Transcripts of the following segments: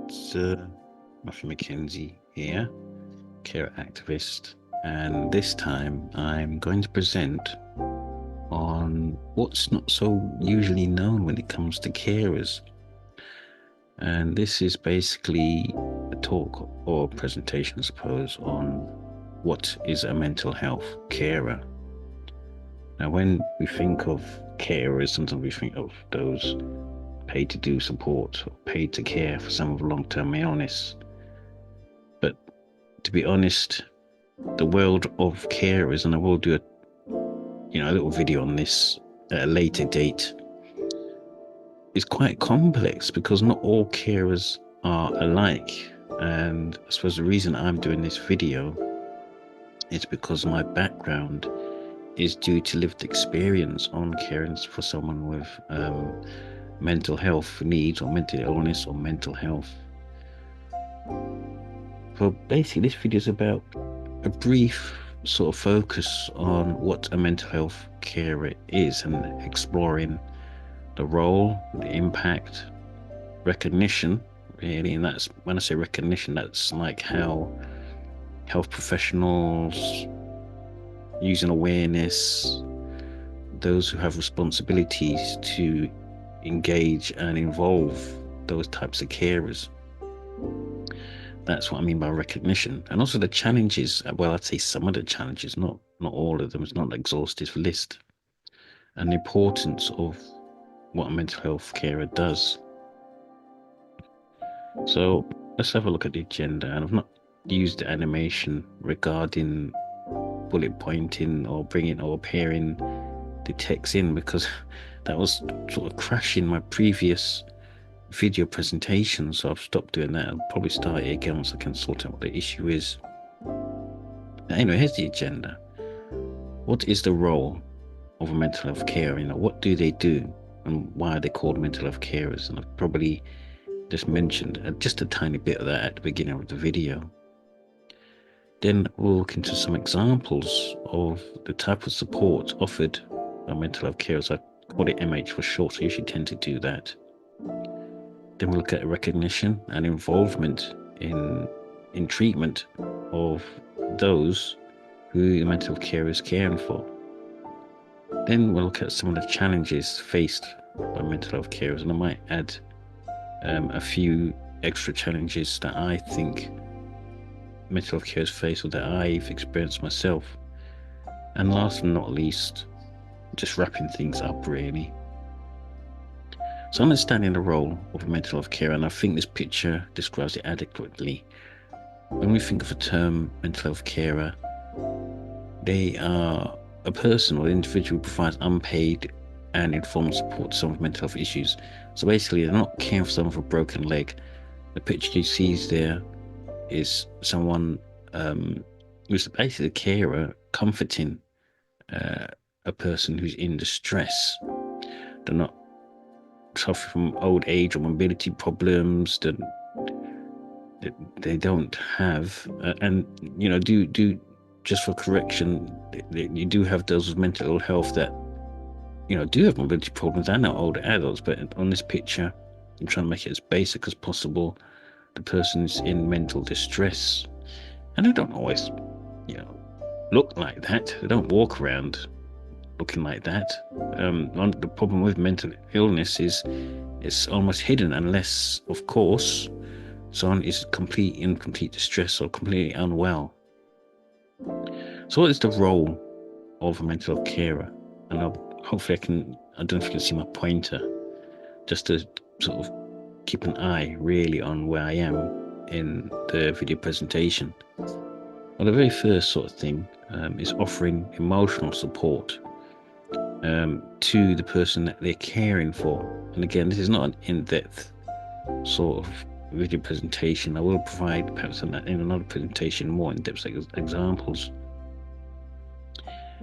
It's Matthew McKenzie here, care activist, and this time I'm going to present on what's not so usually known when it comes to carers. And this is basically a talk or presentation, I suppose, on what is a mental health carer. Now, when we think of carers, sometimes we think of those paid to do support or paid to care for someone with long-term illness. But to be honest, the world of carers, and I will do a little video on this at a later date, is quite complex because not all carers are alike. And I suppose the reason I'm doing this video is because my background is due to lived experience on caring for someone with mental health needs or mental illness or mental health. So basically this video is about a brief sort of focus on what a mental health carer is and exploring the role, the impact, recognition really. And that's, when I say recognition, that's like how health professionals using awareness, those who have responsibilities to engage and involve those types of carers. That's what I mean by recognition. And also the challenges, well, I'd say some of the challenges, not all of them, it's not an exhaustive list, and the importance of what a mental health carer does. So let's have a look at the agenda. And I've not used the animation regarding bullet pointing or bringing or pairing the text in, because that was sort of crashing my previous video presentation, so I've stopped doing that. I'll probably start it again once I can sort out what the issue is. Anyway, here's the agenda. What is the role of a mental health carer? What do they do and why are they called mental health carers? And I've probably just mentioned just a tiny bit of that at the beginning of the video. Then we'll look into some examples of the type of support offered by mental health carers. I call it MH for short, so you should tend to do that. Then we'll look at recognition and involvement in treatment of those who the mental health carer is caring for. Then we'll look at some of the challenges faced by mental health carers, and I might add a few extra challenges that I think mental health carers face or that I've experienced myself. And last but not least, just wrapping things up really. So understanding the role of a mental health carer, and I think this picture describes it adequately. When we think of the term mental health carer, they are a person or individual who provides unpaid and informed support to someone with mental health issues. So basically, they're not caring for someone with a broken leg. The picture you see there is someone who's basically a carer comforting a person who's in distress. They're not suffer from old age or mobility problems that they don't have, and do just for correction, you do have those with mental ill health that do have mobility problems. I know older adults, but on this picture I'm trying to make it as basic as possible. The person's in mental distress, and they don't always look like that. They don't walk around looking like that. The problem with mental illness is it's almost hidden, unless of course someone is in complete distress or completely unwell. So what is the role of a mental health carer? And hopefully I don't know if you can see my pointer, just to sort of keep an eye really on where I am in the video presentation. Well, the very first sort of thing is offering emotional support to the person that they're caring for. And again, this is not an in-depth sort of video presentation. I will provide perhaps in another presentation more in-depth examples.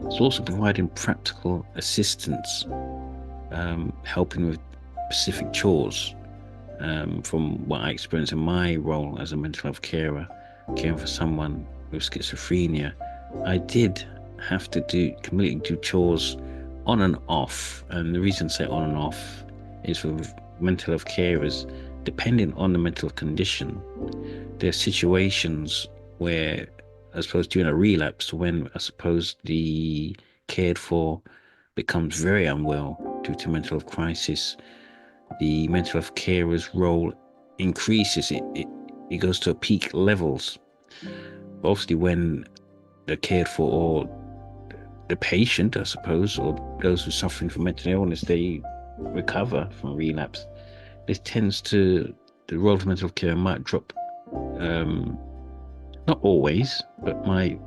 It's also providing practical assistance, helping with specific chores. From what I experienced in my role as a mental health carer, caring for someone with schizophrenia, I did have to completely do chores on and off. And the reason I say on and off is for mental health carers, depending on the mental condition, there are situations where, I suppose, during a relapse, when I suppose the cared for becomes very unwell due to mental health crisis, the mental health carer's role increases. It goes to peak levels. Obviously, when the cared for, or the patient, I suppose, or those who are suffering from mental illness, they recover from relapse, this tends to, the role of mental health care might drop, not always, but might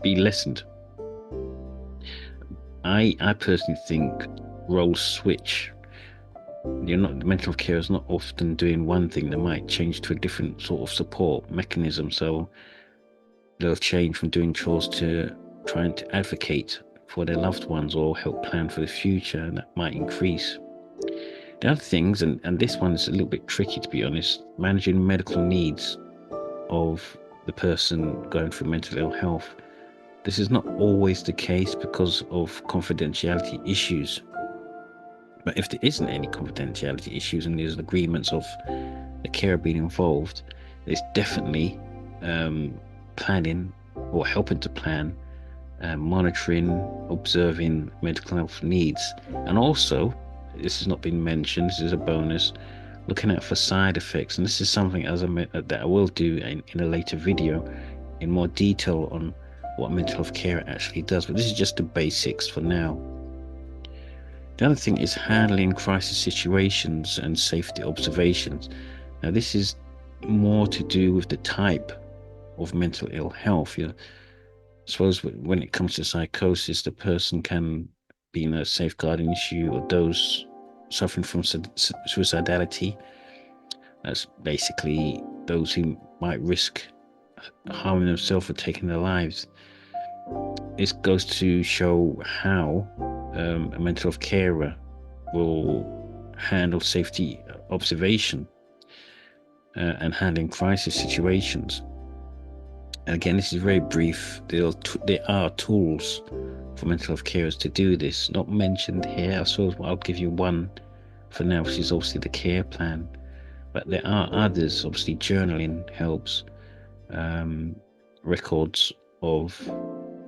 be lessened. I personally think roles switch. The mental health care is not often doing one thing. They might change to a different sort of support mechanism. So they'll change from doing chores to trying to advocate for their loved ones or help plan for the future, and that might increase. The other things, and this one is a little bit tricky to be honest, managing medical needs of the person going through mental ill health. This is not always the case because of confidentiality issues. But if there isn't any confidentiality issues and there's agreements of the carer being involved, there's definitely planning or helping to plan, monitoring, observing mental health needs. And also, this has not been mentioned, this is a bonus, looking out for side effects. And this is something that I will do in a later video in more detail on what mental health care actually does. But this is just the basics for now. The other thing is handling crisis situations and safety observations. Now, this is more to do with the type of mental ill health. I suppose when it comes to psychosis, the person can be in a safeguarding issue, or those suffering from suicidality. That's basically those who might risk harming themselves or taking their lives. This goes to show how a mental health carer will handle safety observation and handling crisis situations. And again, this is very brief. There are tools for mental health carers to do this, not mentioned here. So I'll give you one for now, which is obviously the care plan. But there are others. Obviously, journaling helps. Records of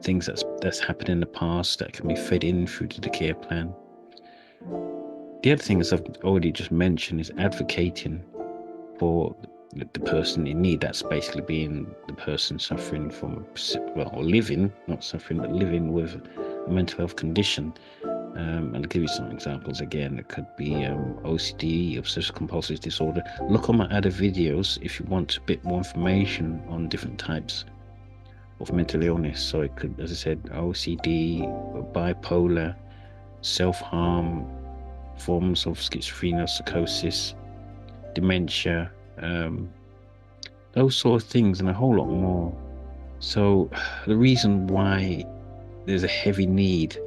things that's happened in the past that can be fed in through to the care plan. The other thing, as I've already just mentioned, is advocating for the person in need. That's basically being the person suffering from, or living, not suffering, but living with a mental health condition. And I'll give you some examples again. It could be OCD, obsessive compulsive disorder. Look on my other videos if you want a bit more information on different types of mental illness. So it could, as I said, OCD, bipolar, self-harm, forms of schizophrenia, psychosis, dementia, those sort of things, and a whole lot more. So the reason why there's a heavy need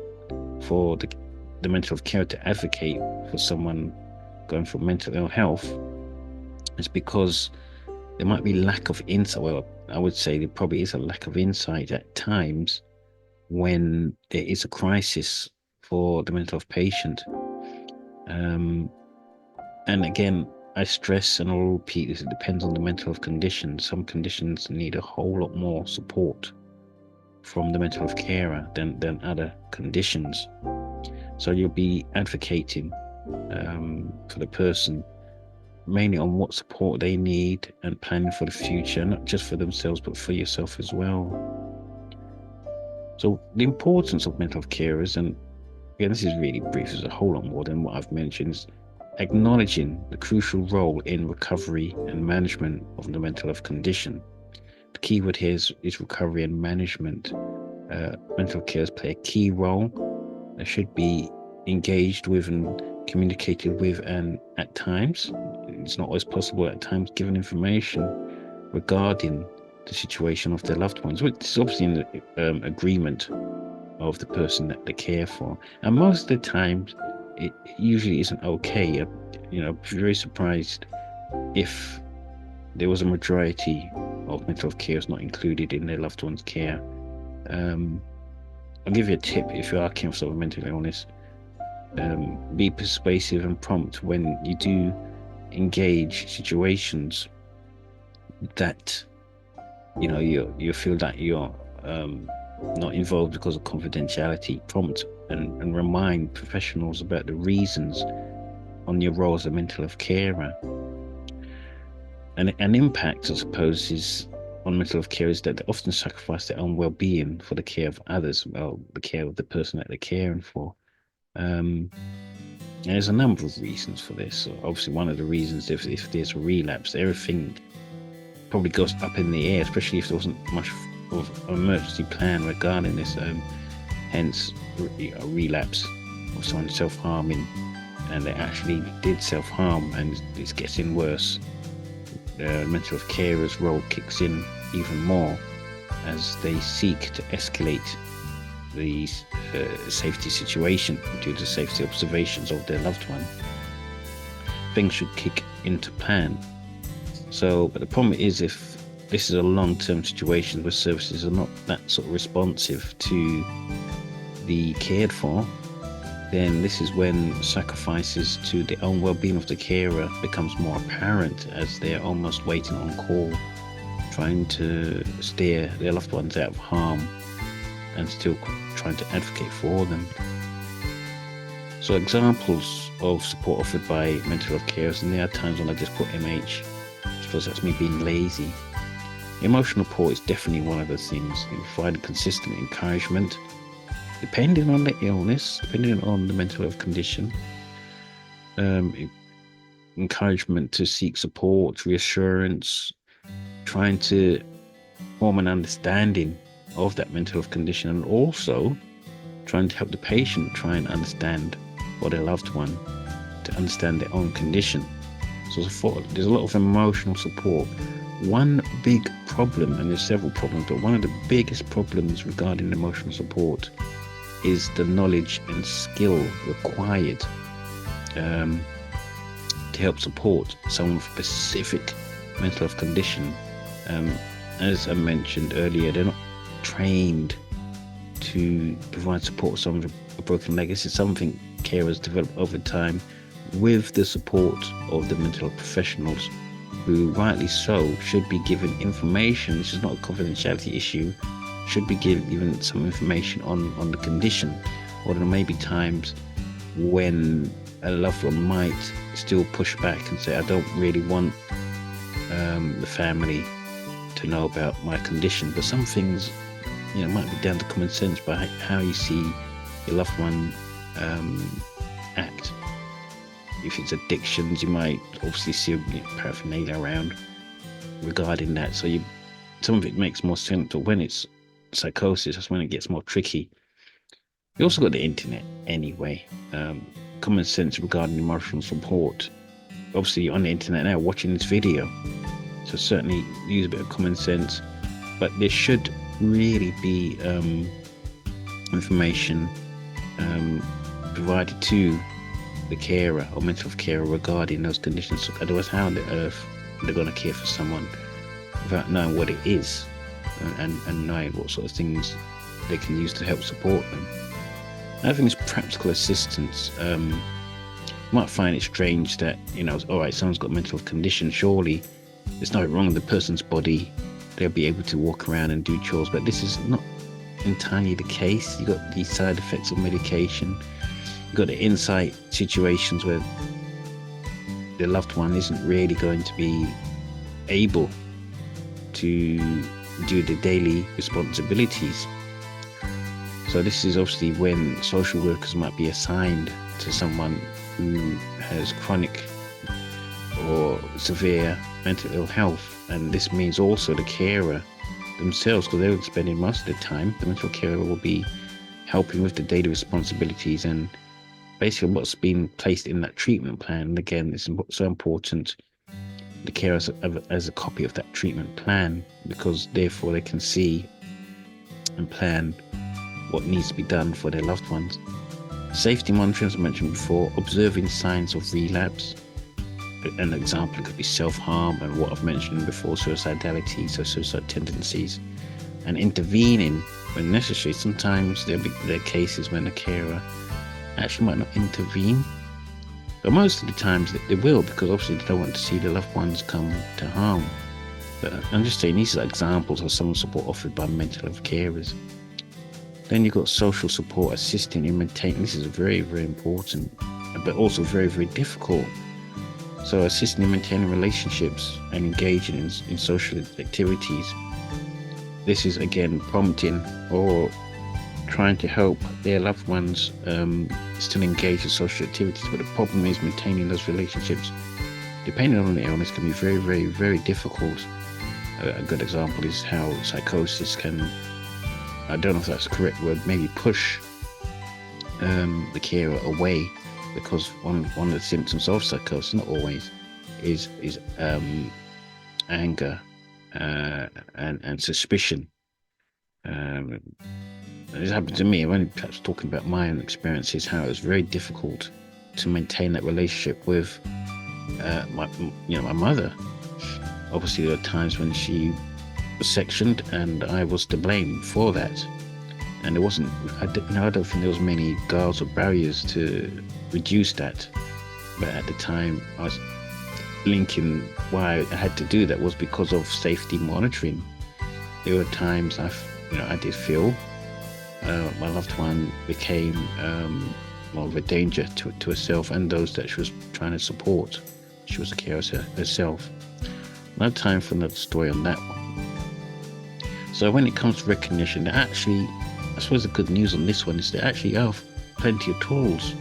for the mental health care to advocate for someone going through mental ill health is because there might be lack of insight. Well, I would say there probably is a lack of insight at times when there is a crisis for the mental health patient. And again, I stress and I'll repeat this, it depends on the mental health condition. Some conditions need a whole lot more support from the mental health carer than other conditions. So you'll be advocating for the person mainly on what support they need and planning for the future, not just for themselves, but for yourself as well. So the importance of mental health carers, and again, this is really brief, there's a whole lot more than what I've mentioned, is acknowledging the crucial role in recovery and management of the mental health condition. The key word here is recovery and management. Mental health carers play a key role. They should be engaged with and communicated with, and at times, it's not always possible, at times given information regarding the situation of their loved ones, which is obviously in the agreement of the person that they care for. And most of the times, it usually isn't okay. I'm very surprised if there was a majority of mental health carers not included in their loved one's care. I'll give you a tip if you are caring for someone with mental illness. Be persuasive and prompt when you do engage situations that you feel that you're not involved because of confidentiality. Prompt and remind professionals about the reasons on your role as a mental health carer. And an impact, I suppose, is on mental health care is that they often sacrifice their own well-being for the care of others, well, the care of the person that they're caring for. And there's a number of reasons for this. So obviously, one of the reasons, if there's a relapse, everything probably goes up in the air, especially if there wasn't much of an emergency plan regarding this. Hence, a relapse or someone self-harming, and they actually did self-harm, and it's getting worse. The mental health carer's role kicks in even more as they seek to escalate the safety situation due to safety observations of their loved one. Things should kick into plan. But the problem is, if this is a long-term situation where services are not that sort of responsive to the cared for, then this is when sacrifices to the own well-being of the carer becomes more apparent, as they're almost waiting on call, trying to steer their loved ones out of harm and still trying to advocate for them. So examples of support offered by mental health carers, and there are times when I just put MH, I suppose that's me being lazy. Emotional support is definitely one of the things. You provide consistent encouragement, depending on the illness, depending on the mental health condition. Encouragement to seek support, reassurance, trying to form an understanding of that mental health condition, and also trying to help the patient try and understand, or their loved one, to understand their own condition. So there's a lot of emotional support. One big problem, and there's several problems, but one of the biggest problems regarding emotional support is the knowledge and skill required to help support someone with a specific mental health condition. As I mentioned earlier, they're not trained to provide support to someone with a broken leg. This is something carers develop over time with the support of the mental health professionals, who rightly so should be given information. This is not a confidentiality issue. Should be given some information on the condition. Or there may be times when a loved one might still push back and say, I don't really want the family to know about my condition. But some things, might be down to common sense by how you see your loved one act. If it's addictions, you might obviously see paraphernalia around regarding that. So some of it makes more sense. But when it's psychosis, that's when it gets more tricky. You also got the internet anyway. Common sense regarding emotional support. Obviously, you're on the internet now watching this video, so certainly use a bit of common sense. But there should really be information provided to the carer or mental health carer regarding those conditions. Otherwise, how on the earth they're going to care for someone without knowing what it is and knowing what sort of things they can use to help support them. Another thing is practical assistance. You might find it strange that, all right, someone's got a mental health condition, surely there's nothing wrong with the person's body, they'll be able to walk around and do chores, but this is not entirely the case. You've got the side effects of medication, you've got the inside situations where the loved one isn't really going to be able to do the daily responsibilities. So this is obviously when social workers might be assigned to someone who has chronic or severe mental ill health, and this means also the carer themselves, because they're spending most of the time, the mental carer will be helping with the daily responsibilities and basically what's been placed in that treatment plan. And again, it's so important the carer has a copy of that treatment plan, because therefore they can see and plan what needs to be done for their loved ones. Safety monitoring, as I mentioned before, observing signs of relapse. An example could be self-harm, and what I've mentioned before, suicidality, so suicide tendencies, and intervening when necessary. Sometimes there are cases when the carer actually might not intervene, But most of the times they will, because obviously they don't want to see their loved ones come to harm. But I'm just saying these are examples of some support offered by mental health carers. Then you've got social support assisting in maintaining. This is very, very important, but also very, very difficult. So assisting in maintaining relationships and engaging in social activities. This is again prompting or trying to help their loved ones still engage in social activities. But the problem is maintaining those relationships, depending on the illness, can be very, very, very difficult. A good example is how psychosis can, I don't know if that's the correct word, maybe push the carer away, because one of the symptoms of psychosis, not always, is anger and suspicion. This happened to me. I'm only perhaps talking about my own experiences, how it was very difficult to maintain that relationship with my mother. Obviously, there were times when she was sectioned, and I was to blame for that. And I don't think there was many guards or barriers to reduce that. But at the time, I was linking why I had to do that was because of safety monitoring. There were times I did feel my loved one became more of a danger to herself and those that she was trying to support. She was a carer herself. No time for another story on that one. So when it comes to recognition, actually, I suppose the good news on this one is there actually are plenty of tools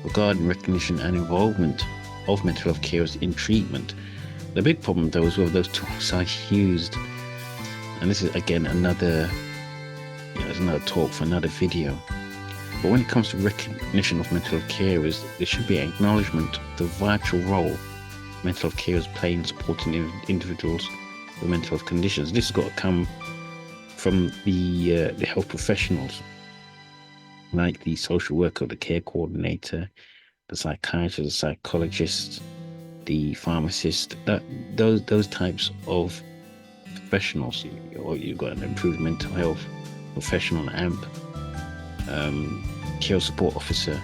regarding recognition and involvement of mental health carers in treatment. The big problem though is whether those tools are used. And this is again another talk for another video. But when it comes to recognition of mental health carers, there should be an acknowledgement of the vital role mental health carers play in supporting individuals with mental health conditions. This has got to come from the health professionals, like the social worker, the care coordinator, the psychiatrist, the psychologist, the pharmacist, those types of professionals. Or you've got an improved mental health professional, AMP, care support officer.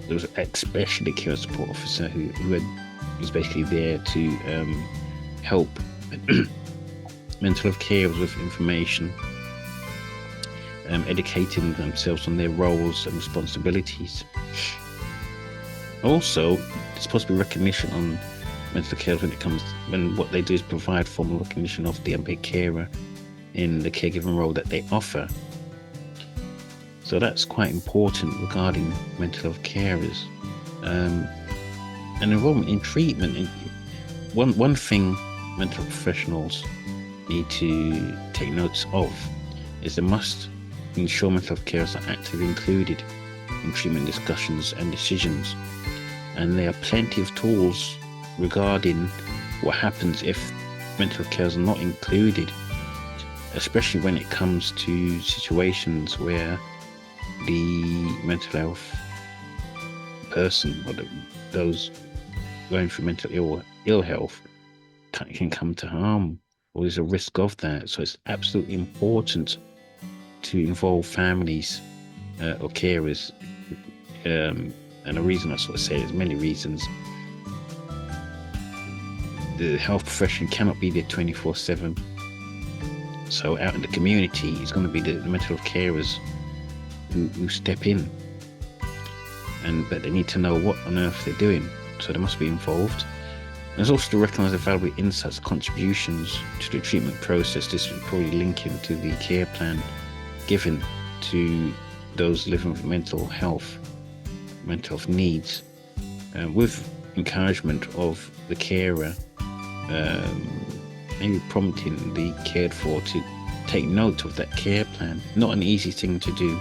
There was especially the care support officer who is basically there to help mental health carers with information, educating themselves on their roles and responsibilities. Also, there's supposed to be recognition on mental care when what they do is provide formal recognition of the unpaid carer in the caregiving role that they offer. So that's quite important regarding mental health carers. And involvement in treatment. One thing mental professionals need to take notice of is they must ensure mental health carers are actively included in treatment discussions and decisions. And there are plenty of tools regarding what happens if mental health carers are not included, especially when it comes to situations where the mental health person or those going through mental ill health can come to harm, or there's a risk of that. So it's absolutely important to involve families or carers. And the reason I sort of say there's many reasons. The health profession cannot be there 24/7. So out in the community, it's going to be the mental health carers who step in, but they need to know what on earth they're doing, so they must be involved. And there's also to recognise the valuable insights, contributions to the treatment process. This will probably link into the care plan given to those living with mental health needs, with encouragement of the carer, maybe prompting the cared for to take note of that care plan. Not an easy thing to do.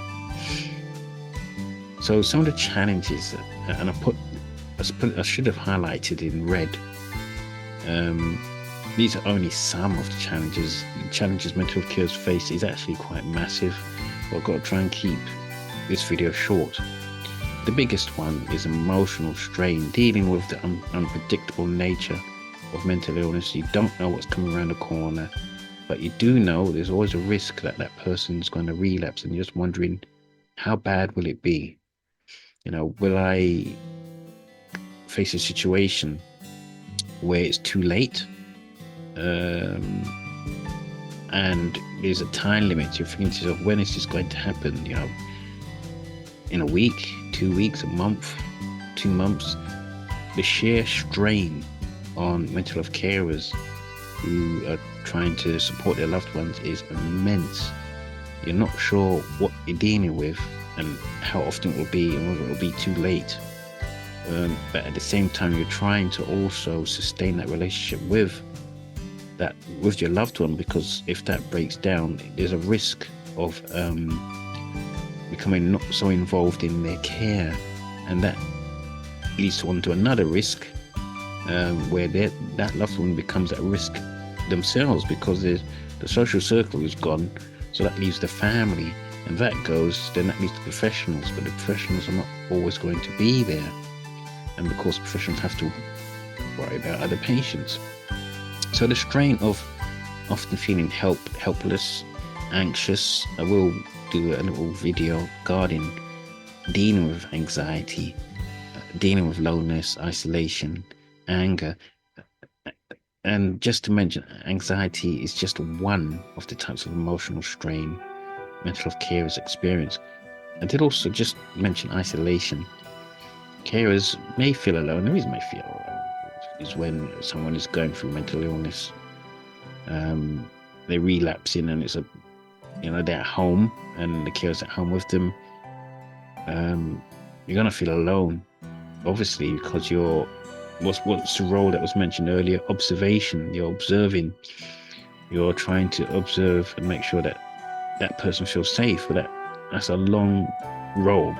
So some of the challenges, and I should have highlighted in red. These are only some of the challenges. The challenges mental health carers face is actually quite massive. But I've got to try and keep this video short. The biggest one is emotional strain, dealing with the unpredictable nature of mental illness. You don't know what's coming around the corner, but you do know there's always a risk that person's going to relapse, and you're just wondering, how bad will it be? Will I face a situation where it's too late, and there's a time limit, you're thinking to yourself, when is this going to happen? In a week, 2 weeks, a month, 2 months. The sheer strain on mental health carers who are trying to support their loved ones is immense. You're not sure what you're dealing with and how often it will be and whether it will be too late. But at the same time, you're trying to also sustain that relationship with your loved one, because if that breaks down, there's a risk of becoming not so involved in their care, and that leads on to another risk, where that loved one becomes at risk themselves, because the social circle is gone, so that leaves the family, and then that leads to professionals, but the professionals are not always going to be there, and of course professionals have to worry about other patients. So the strain of often feeling helpless, anxious. I will do a little video regarding dealing with anxiety, dealing with loneliness, isolation, anger. And just to mention, anxiety is just one of the types of emotional strain mental health carers experience. I did also just mention isolation. Carers may feel alone. The reason they feel alone is when someone is going through mental illness. They relapse in, and it's they're at home and the carer's at home with them. You're gonna feel alone, obviously, because what's the role that was mentioned earlier? Observation. You're observing. You're trying to observe and make sure that that person feels safe. But that's a long role.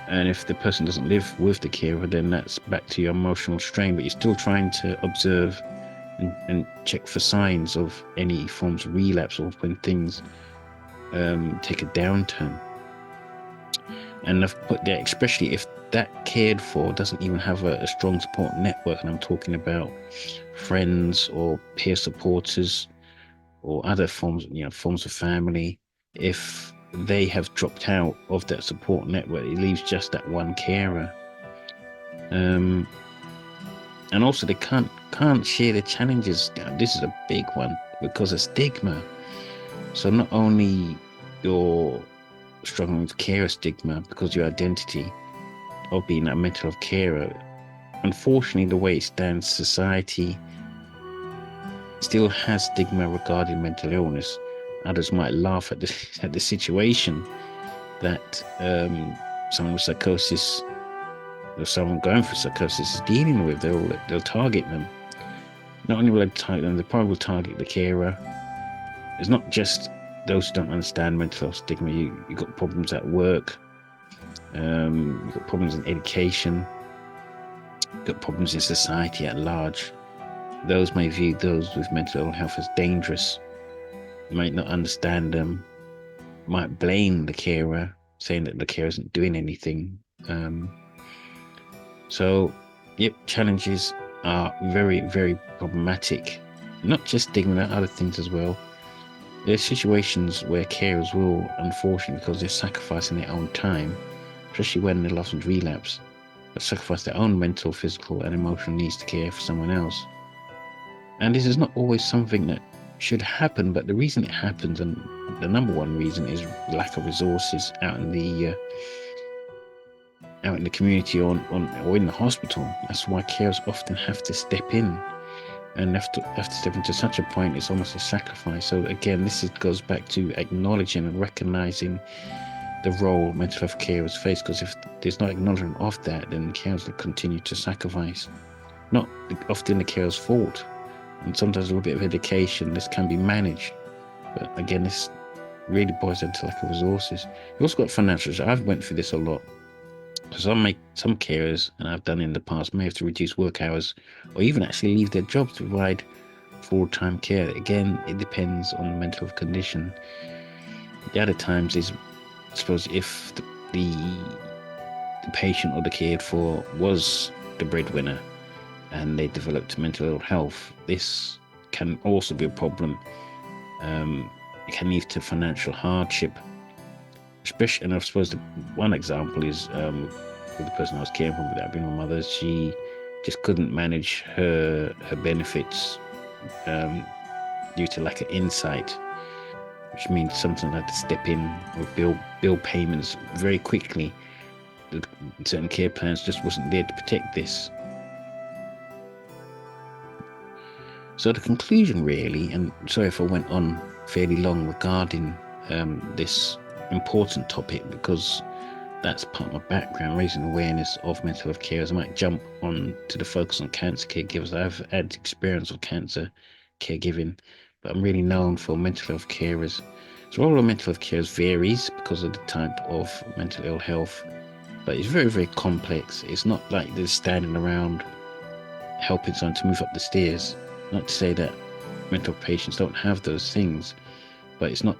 And if the person doesn't live with the carer, then that's back to your emotional strain. But you're still trying to observe and check for signs of any forms of relapse, or when things take a downturn. And I've put there, especially if that cared for doesn't even have a strong support network, and I'm talking about friends or peer supporters or other forms of family. If they have dropped out of that support network, it leaves just that one carer. And also they can't share the challenges. This is a big one, because of stigma. So not only you're struggling with carer stigma because your identity of being a mental health carer, unfortunately the way it stands, society still has stigma regarding mental illness. Others might laugh at the situation that someone with psychosis, or someone going through psychosis, is dealing with. They'll target them. Not only will they target them, they probably will target the carer. It's not just those who don't understand mental health stigma. You've got problems at work, you've got problems in education, you've got problems in society at large. Those may view those with mental health as dangerous. You might not understand them, might blame the carer, saying that the carer isn't doing anything. So, challenges are very, very problematic. Not just stigma, other things as well. There's situations where carers will, unfortunately, because they're sacrificing their own time, especially when they lost and relapse, but sacrifice their own mental, physical, and emotional needs to care for someone else. And this is not always something that should happen, but the reason it happens, and the number one reason, is lack of resources out in the community or in the hospital. That's why carers often have to step in, and have to step into such a point it's almost a sacrifice. So again, goes back to acknowledging and recognizing the role mental health carers face, because if there's no acknowledgement of that, then carers will continue to sacrifice. Not often the carer's fault, and sometimes a little bit of education, this can be managed, but again, this really boils down to lack of resources. You've also got financial. I've went through this a lot. Some carers, and I've done in the past, may have to reduce work hours or even actually leave their jobs to provide full-time care. Again, it depends on the mental health condition. The other times is, I suppose, if the patient or the cared for was the breadwinner and they developed mental ill health, this can also be a problem. It can lead to financial hardship. Especially, and I suppose one example is with the person I was caring for, without being my mother. She just couldn't manage her benefits due to lack of insight, which means sometimes I had to step in with bill payments very quickly. Certain care plans just wasn't there to protect this. So the conclusion really, and sorry if I went on fairly long regarding this important topic, because that's part of my background, raising awareness of mental health carers. I might jump on to the focus on cancer caregivers. I've had experience of cancer caregiving, but I'm really known for mental health carers. So role of mental health carers varies because of the type of mental ill health, but it's very, very complex. It's not like they're standing around helping someone to move up the stairs. Not to say that mental patients don't have those things, but it's not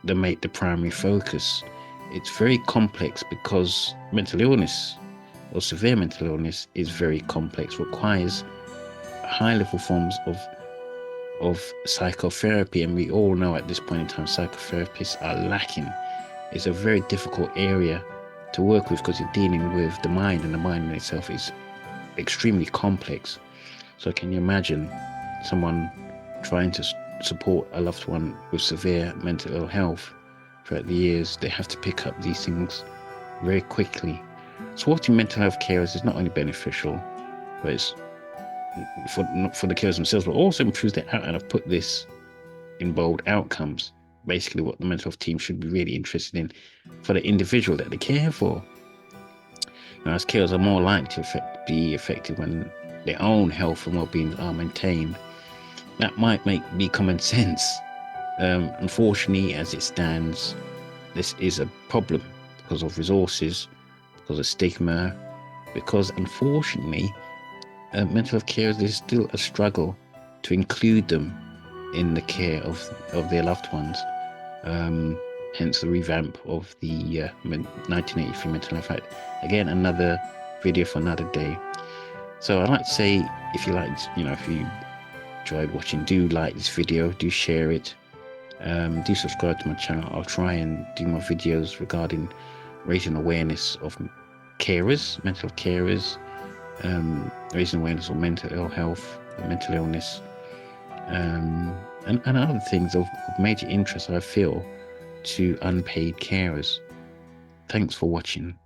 the primary focus. It's very complex because mental illness or severe mental illness is very complex, requires high level forms of psychotherapy, and we all know at this point in time psychotherapists are lacking. It's a very difficult area to work with because you're dealing with the mind, and the mind in itself is extremely complex. So can you imagine someone trying to support a loved one with severe mental ill health? Throughout the years, they have to pick up these things very quickly. Supporting mental health carers is not only beneficial, but it's for the carers themselves, but also improves their outcome. And I've put this in bold: outcomes. Basically, what the mental health team should be really interested in for the individual that they care for. Now, as carers are more likely to be effective when their own health and well-being are maintained. That might be common sense. Unfortunately, as it stands, this is a problem because of resources, because of stigma, because unfortunately, mental health carers, there's still a struggle to include them in the care of their loved ones. Hence the revamp of the 1983 Mental Health Act. Again, another video for another day. So I'd like to say, if you liked, if you enjoyed watching, do like this video, do share it, do subscribe to my channel. I'll try and do more videos regarding raising awareness of carers, mental health carers, raising awareness of mental ill health, mental illness, and other things of major interest I feel to unpaid carers. Thanks for watching.